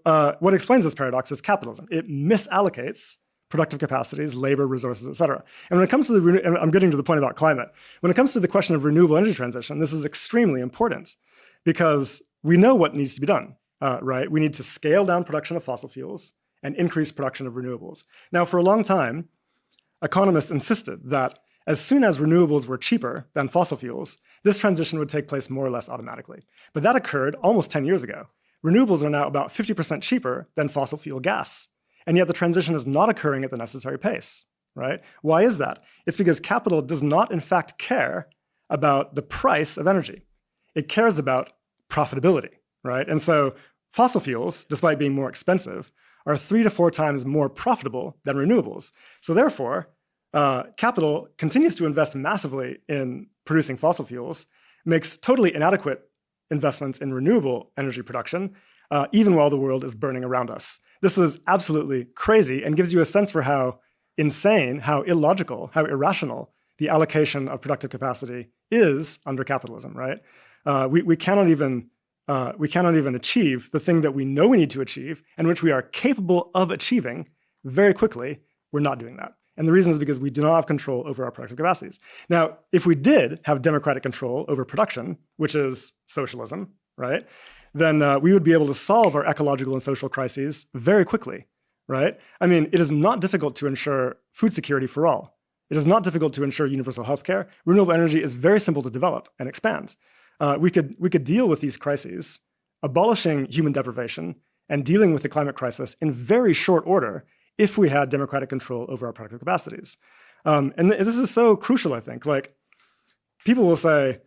what explains this paradox is capitalism. It misallocates productive capacities, labor, resources, et cetera. And when it comes to and I'm getting to the point about climate, when it comes to the question of renewable energy transition, this is extremely important because we know what needs to be done, right? We need to scale down production of fossil fuels and increase production of renewables. Now, for a long time, economists insisted that as soon as renewables were cheaper than fossil fuels, this transition would take place more or less automatically. But that occurred almost 10 years ago. Renewables are now about 50% cheaper than fossil fuel gas. And yet the transition is not occurring at the necessary pace, right? Why is that? It's because capital does not, in fact, care about the price of energy. It cares about profitability, right? And so fossil fuels, despite being more expensive, are 3 to 4 times more profitable than renewables. So therefore, capital continues to invest massively in producing fossil fuels, makes totally inadequate investments in renewable energy production, even while the world is burning around us. This is absolutely crazy and gives you a sense for how insane, how illogical, how irrational the allocation of productive capacity is under capitalism, right? We cannot even achieve the thing that we know we need to achieve and which we are capable of achieving very quickly. We're not doing that. And the reason is because we do not have control over our productive capacities. Now, if we did have democratic control over production, which is socialism, right, then we would be able to solve our ecological and social crises very quickly, right? I mean, it is not difficult to ensure food security for all. It is not difficult to ensure universal healthcare. Renewable energy is very simple to develop and expand. We could deal with these crises, abolishing human deprivation and dealing with the climate crisis in very short order if we had democratic control over our productive capacities. And this is so crucial, I think. Like, people will say,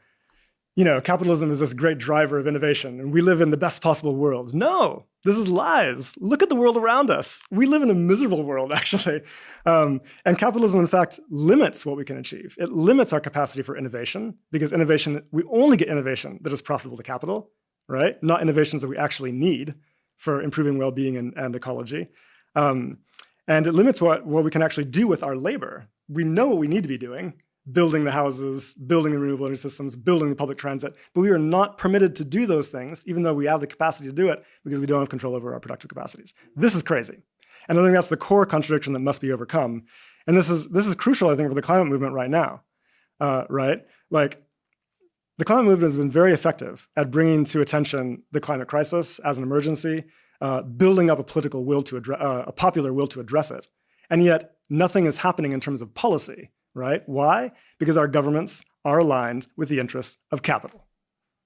you know, capitalism is this great driver of innovation and we live in the best possible world. No, this is lies. Look at the world around us. We live in a miserable world, actually. And capitalism, in fact, limits what we can achieve. It limits our capacity for innovation because we only get innovation that is profitable to capital, right? Not innovations that we actually need for improving well-being and ecology. And it limits what we can actually do with our labor. We know what we need to be doing, building the houses, building the renewable energy systems, building the public transit, but we are not permitted to do those things, even though we have the capacity to do it, because we don't have control over our productive capacities. This is crazy. And I think that's the core contradiction that must be overcome. And this is crucial, I think, for the climate movement right now, right? Like, the climate movement has been very effective at bringing to attention the climate crisis as an emergency, building up a political will to a popular will to address it. And yet nothing is happening in terms of policy, right? Why? Because our governments are aligned with the interests of capital.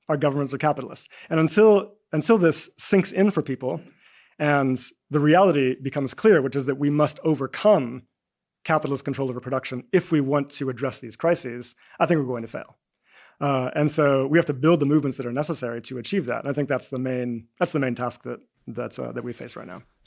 Our governments are capitalist. And until this sinks in for people and the reality becomes clear, which is that we must overcome capitalist control over production if we want to address these crises, I think we're going to fail. And so we have to build the movements that are necessary to achieve that. And I think that's the main task that we face right now.